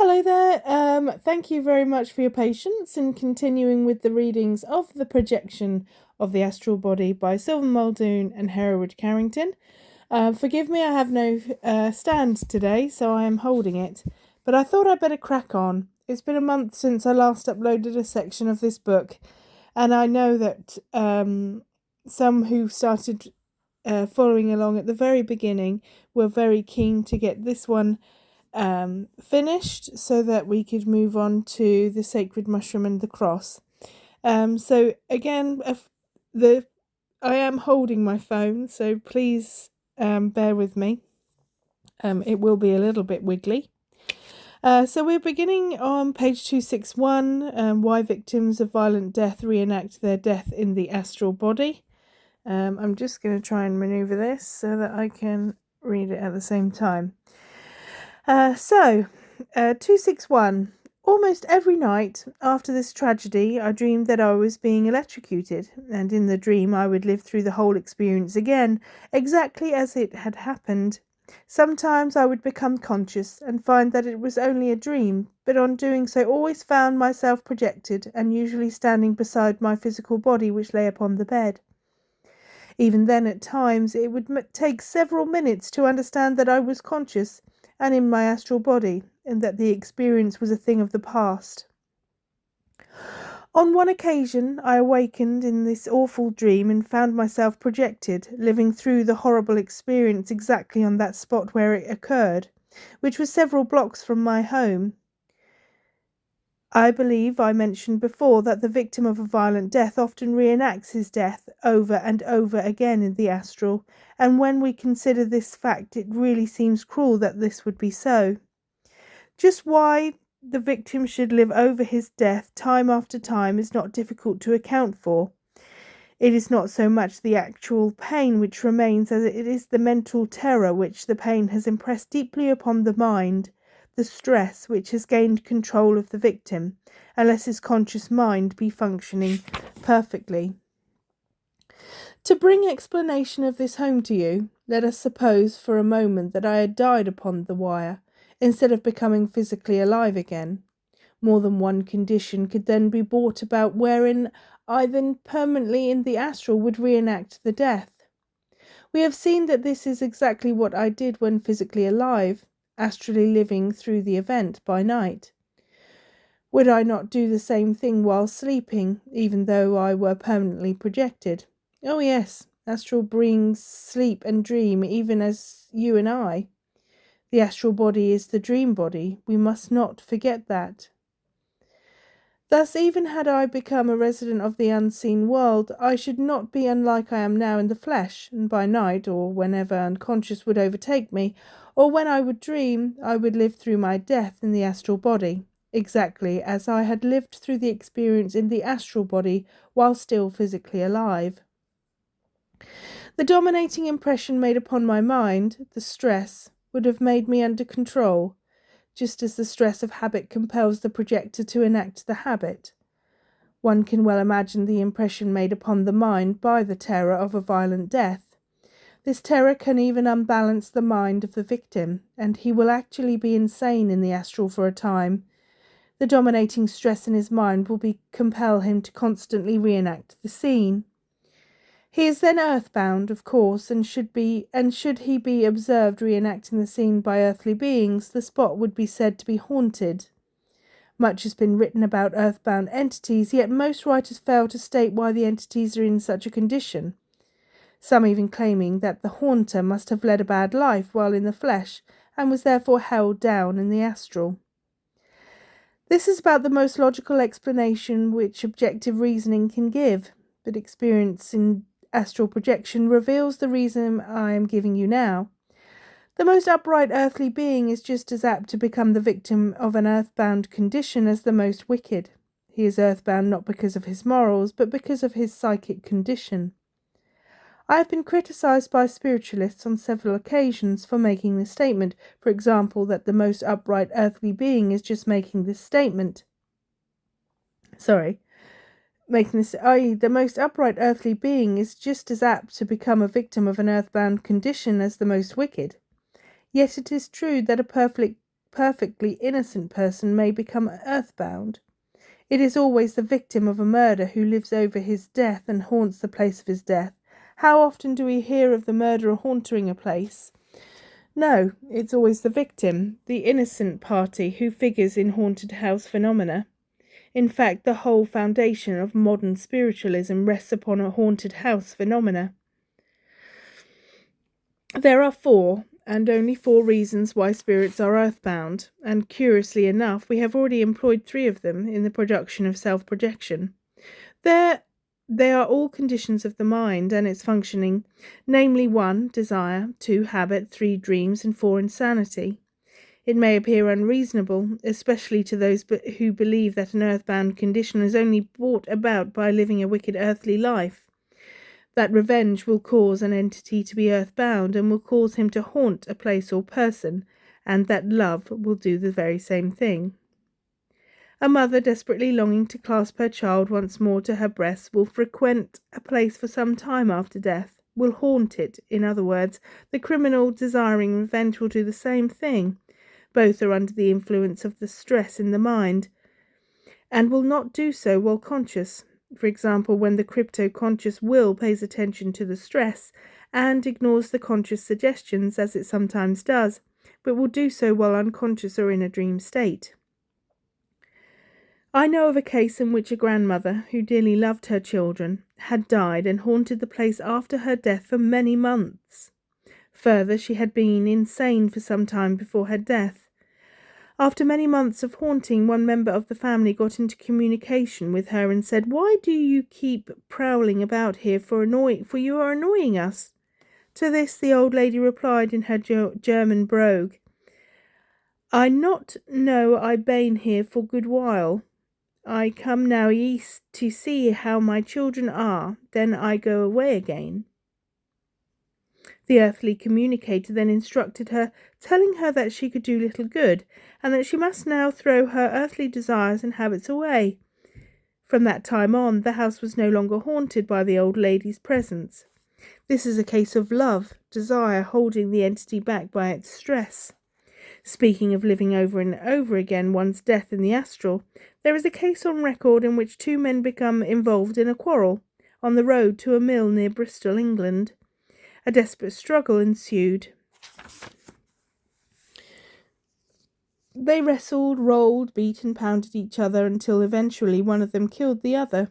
Hello there. Thank you very much for your patience in continuing with the readings of The Projection of the Astral Body by Sylvan, Muldoon and Hereward Carrington. Forgive me, I have no stand today, so I am holding it. But I thought I'd better crack on. It's been a month since I last uploaded a section of this book, and I know that some who started following along at the very beginning were very keen to get this one finished so that we could move on to the sacred mushroom and the cross. So again, I am holding my phone, so please bear with me. It will be a little bit wiggly. So we're beginning on page 261, why victims of violent death reenact their death in the astral body. I'm just going to try and maneuver this so that I can read it at the same time. 261. Almost every night after this tragedy, I dreamed that I was being electrocuted, and in the dream I would live through the whole experience again, exactly as it had happened. Sometimes I would become conscious and find that it was only a dream, but on doing so always found myself projected and usually standing beside my physical body which lay upon the bed. Even then, at times, it would take several minutes to understand that I was conscious and in my astral body, and that the experience was a thing of the past. On one occasion, I awakened in this awful dream and found myself projected, living through the horrible experience exactly on that spot where it occurred, which was several blocks from my home. I believe I mentioned before that the victim of a violent death often reenacts his death over and over again in the astral, and when we consider this fact, it really seems cruel that this would be so. Just why the victim should live over his death time after time is not difficult to account for. It is not so much the actual pain which remains as it is the mental terror which the pain has impressed deeply upon the mind, the stress which has gained control of the victim, unless his conscious mind be functioning perfectly. To bring explanation of this home to you, let us suppose for a moment that I had died upon the wire, instead of becoming physically alive again. More than one condition could then be brought about wherein I then permanently in the astral would reenact the death. We have seen that this is exactly what I did when physically alive, astrally living through the event by night. Would I not do the same thing while sleeping, even though I were permanently projected? Oh yes, astral brings sleep and dream, even as you and I. The astral body is the dream body. We must not forget that. Thus, even had I become a resident of the unseen world, I should not be unlike I am now in the flesh, and by night, or whenever unconscious would overtake me, or when I would dream, I would live through my death in the astral body, exactly as I had lived through the experience in the astral body while still physically alive. The dominating impression made upon my mind, the stress, would have made me under control, just as the stress of habit compels the projector to enact the habit. One can well imagine the impression made upon the mind by the terror of a violent death. This terror can even unbalance the mind of the victim, and he will actually be insane in the astral for a time. The dominating stress in his mind will compel him to constantly reenact the scene. He is then earthbound, of course, and should he be observed reenacting the scene by earthly beings, the spot would be said to be haunted. Much has been written about earthbound entities, yet most writers fail to state why the entities are in such a condition, some even claiming that the haunter must have led a bad life while in the flesh, and was therefore held down in the astral. This is about the most logical explanation which objective reasoning can give, but experience in astral projection reveals the reason I am giving you now. The most upright earthly being is just as apt to become the victim of an earthbound condition as the most wicked. He is earthbound not because of his morals, but because of his psychic condition. I have been criticized by spiritualists on several occasions for making this statement, for example, that the most upright earthly being is just making this statement. i.e., the most upright earthly being is just as apt to become a victim of an earthbound condition as the most wicked. Yet it is true that a perfectly innocent person may become earthbound. It is always the victim of a murder who lives over his death and haunts the place of his death. How often do we hear of the murderer haunting a place? No, it's always the victim, the innocent party, who figures in haunted house phenomena. In fact, the whole foundation of modern spiritualism rests upon a haunted house phenomena. There are 4, and only 4 reasons why spirits are earthbound, and curiously enough, we have already employed 3 of them in the production of self-projection. They are all conditions of the mind and its functioning, namely 1, desire, 2, habit, 3, dreams, and 4, insanity. It may appear unreasonable, especially to those who believe that an earthbound condition is only brought about by living a wicked earthly life, that revenge will cause an entity to be earthbound and will cause him to haunt a place or person, and that love will do the very same thing. A mother desperately longing to clasp her child once more to her breast will frequent a place for some time after death, will haunt it. In other words, the criminal desiring revenge will do the same thing. Both are under the influence of the stress in the mind, and will not do so while conscious. For example, when the crypto-conscious will pays attention to the stress and ignores the conscious suggestions, as it sometimes does, but will do so while unconscious or in a dream state. I know of a case in which a grandmother, who dearly loved her children, had died and haunted the place after her death for many months. Further, she had been insane for some time before her death. After many months of haunting, one member of the family got into communication with her and said, "Why do you keep prowling about here for you are annoying us?" To this the old lady replied in her German brogue, "I not know I bane here for good while. I come now east to see how my children are, then I go away again." The earthly communicator then instructed her, telling her that she could do little good, and that she must now throw her earthly desires and habits away. From that time on, the house was no longer haunted by the old lady's presence. This is a case of love, desire holding the entity back by its stress. Speaking of living over and over again one's death in the astral, there is a case on record in which 2 men become involved in a quarrel on the road to a mill near Bristol, England. A desperate struggle ensued. They wrestled, rolled, beat and pounded each other until eventually one of them killed the other.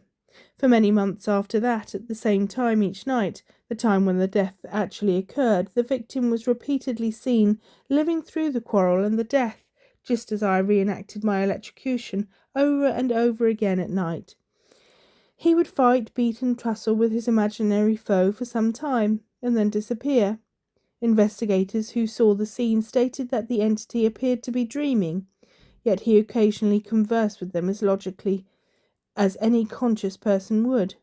For many months after that, at the same time each night, the time when the death actually occurred, the victim was repeatedly seen living through the quarrel and the death, just as I reenacted my electrocution, over and over again at night. He would fight, beat and tussle with his imaginary foe for some time, and then disappear. Investigators who saw the scene stated that the entity appeared to be dreaming, yet he occasionally conversed with them as logically as any conscious person would.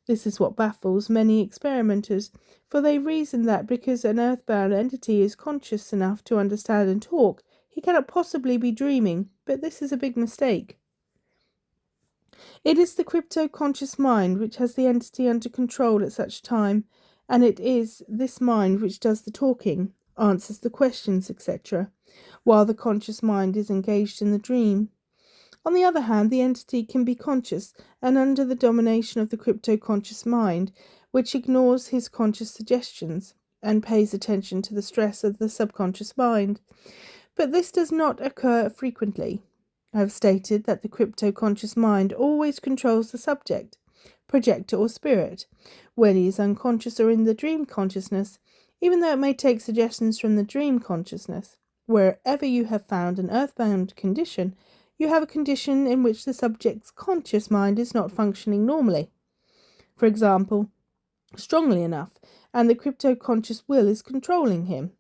This is what baffles many experimenters, for they reason that because an earthbound entity is conscious enough to understand and talk, he cannot possibly be dreaming, but this is a big mistake. It is the crypto-conscious mind which has the entity under control at such time, and it is this mind which does the talking, answers the questions, etc., while the conscious mind is engaged in the dream. On the other hand, the entity can be conscious and under the domination of the crypto-conscious mind, which ignores his conscious suggestions and pays attention to the stress of the subconscious mind. But this does not occur frequently. I have stated that the crypto-conscious mind always controls the subject, projector or spirit, when he is unconscious or in the dream consciousness, even though it may take suggestions from the dream consciousness. Wherever you have found an earthbound condition, you have a condition in which the subject's conscious mind is not functioning normally. For example, strongly enough, and the crypto-conscious will is controlling him.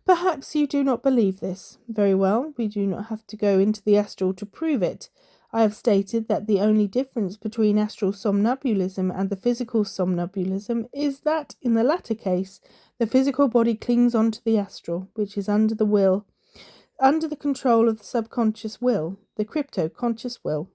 Perhaps you do not believe this. Very well, we do not have to go into the astral to prove it. I have stated that the only difference between astral somnambulism and the physical somnambulism is that, in the latter case, the physical body clings on to the astral, which is under the control of the subconscious will, the crypto-conscious will.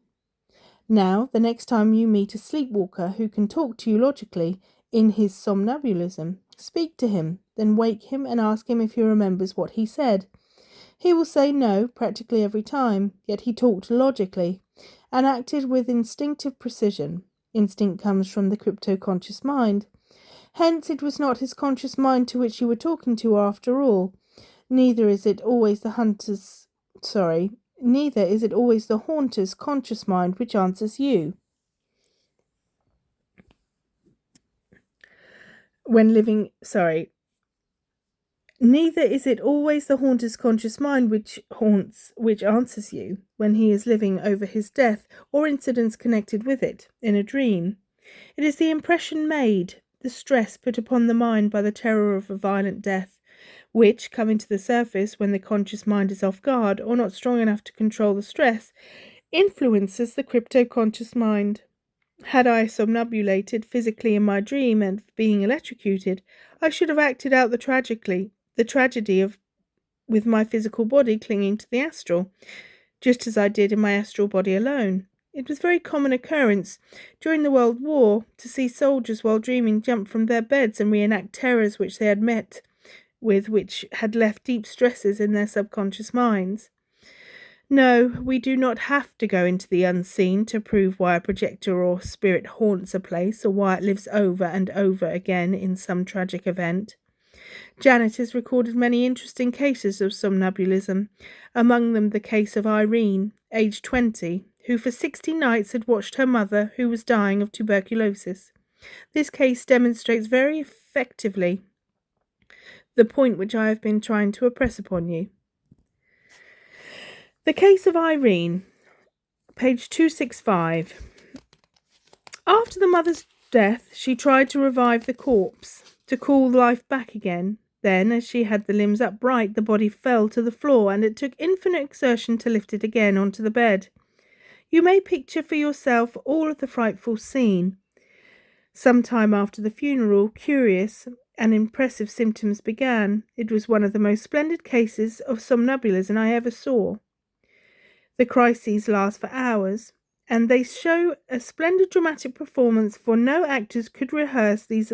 Now, the next time you meet a sleepwalker who can talk to you logically in his somnambulism, speak to him, then wake him and ask him if he remembers what he said. He will say no practically every time, yet he talked logically and acted with instinctive precision. Instinct comes from the crypto-conscious mind. Hence, it was not his conscious mind to which you were talking to after all. Neither is it always the haunter's conscious mind which answers you. Neither is it always the haunter's conscious mind which answers you when he is living over his death or incidents connected with it in a dream. It is the impression made, the stress put upon the mind by the terror of a violent death, which, coming to the surface when the conscious mind is off guard or not strong enough to control the stress, influences the crypto-conscious mind. Had I somnambulated physically in my dream and being electrocuted, I should have acted out the tragedy with my physical body clinging to the astral, just as I did in my astral body alone. It was a very common occurrence during the World War to see soldiers while dreaming jump from their beds and reenact terrors which they had met with, which had left deep stresses in their subconscious minds. No, we do not have to go into the unseen to prove why a projector or spirit haunts a place or why it lives over and over again in some tragic event. Janet has recorded many interesting cases of somnambulism, among them the case of Irene, aged 20, who for 60 nights had watched her mother, who was dying of tuberculosis. This case demonstrates very effectively the point which I have been trying to impress upon you. The case of Irene, page 265. After the mother's death, she tried to revive the corpse, to call life back again. Then, as she had the limbs upright, the body fell to the floor, and it took infinite exertion to lift it again onto the bed. You may picture for yourself all of the frightful scene. Some time after the funeral, curious and impressive symptoms began. It was one of the most splendid cases of somnambulism I ever saw. The crises last for hours, and they show a splendid dramatic performance, for no actors could rehearse these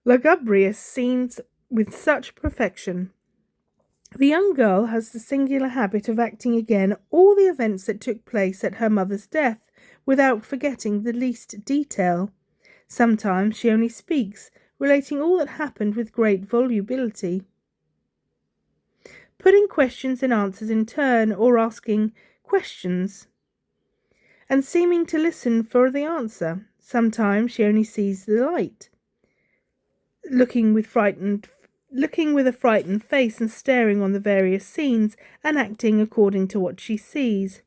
lugubrious scenes with such perfection. The young girl has the singular habit of acting again all the events that took place at her mother's death, without forgetting the least detail. Sometimes she only speaks, relating all that happened with great volubility, putting questions and answers in turn, or asking questions, and seeming to listen for the answer. Sometimes she only sees the light, looking with a frightened face and staring on the various scenes and acting according to what she sees.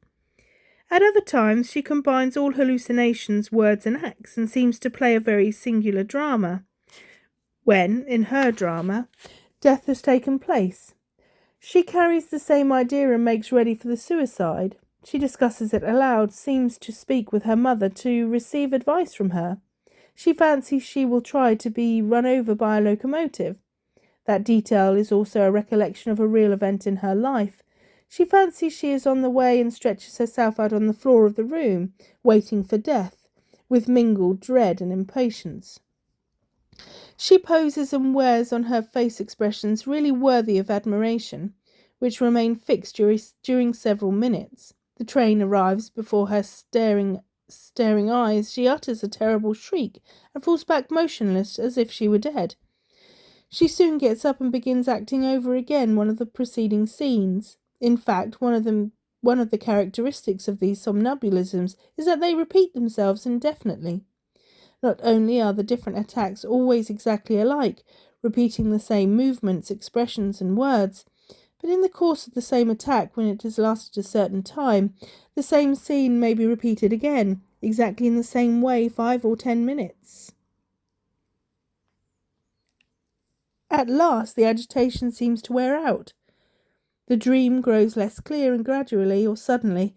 At other times she combines all hallucinations, words and acts, and seems to play a very singular drama, when, in her drama, death has taken place. She carries the same idea and makes ready for the suicide. She discusses it aloud, seems to speak with her mother to receive advice from her. She fancies she will try to be run over by a locomotive. That detail is also a recollection of a real event in her life. She fancies she is on the way and stretches herself out on the floor of the room, waiting for death, with mingled dread and impatience. She poses and wears on her face expressions really worthy of admiration, which remain fixed during several minutes. The train arrives before her staring eyes. She utters a terrible shriek and falls back motionless as if she were dead. She soon gets up and begins acting over again one of the preceding scenes. In fact, one of the characteristics of these somnambulisms is that they repeat themselves indefinitely. Not only are the different attacks always exactly alike, repeating the same movements, expressions, and words, but in the course of the same attack, when it has lasted a certain time, the same scene may be repeated again, exactly in the same way, 5 or 10 minutes. At last the agitation seems to wear out. The dream grows less clear, and gradually or suddenly,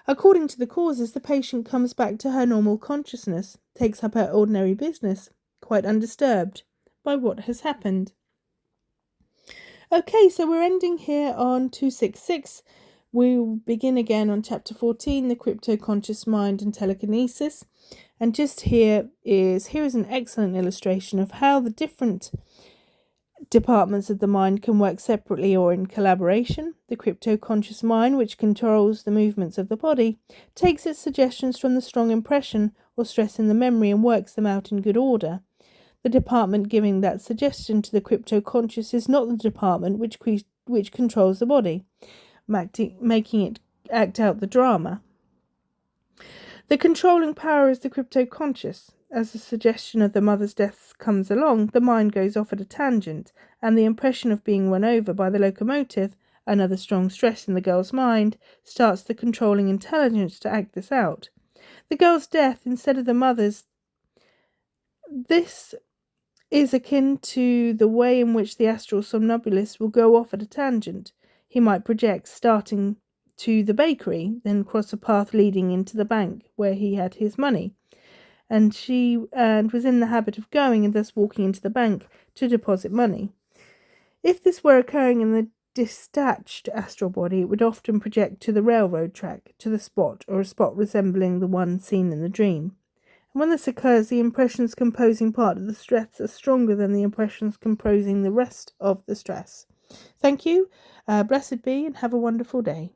according to the causes, the patient comes back to her normal consciousness, takes up her ordinary business, quite undisturbed by what has happened. Okay, so we're ending here on 266. We'll begin again on chapter 14, the crypto-conscious mind and telekinesis. And just here is an excellent illustration of how the different Departments of the mind can work separately or in collaboration. The crypto-conscious mind, which controls the movements of the body, takes its suggestions from the strong impression or stress in the memory and works them out in good order. The department giving that suggestion to the crypto-conscious is not the department which controls the body, making it act out the drama. The controlling power is the crypto-conscious. As the suggestion of the mother's death comes along, the mind goes off at a tangent, and the impression of being run over by the locomotive, another strong stress in the girl's mind, starts the controlling intelligence to act this out. The girl's death instead of the mother's. This is akin to the way in which the astral somnambulist will go off at a tangent. He might project starting to the bakery, then cross a path leading into the bank where he had his money, and was in the habit of going and thus walking into the bank to deposit money. If this were occurring in the detached astral body, it would often project to the railroad track, to the spot, or a spot resembling the one seen in the dream. And when this occurs, the impressions composing part of the stress are stronger than the impressions composing the rest of the stress. Thank you, blessed be, and have a wonderful day.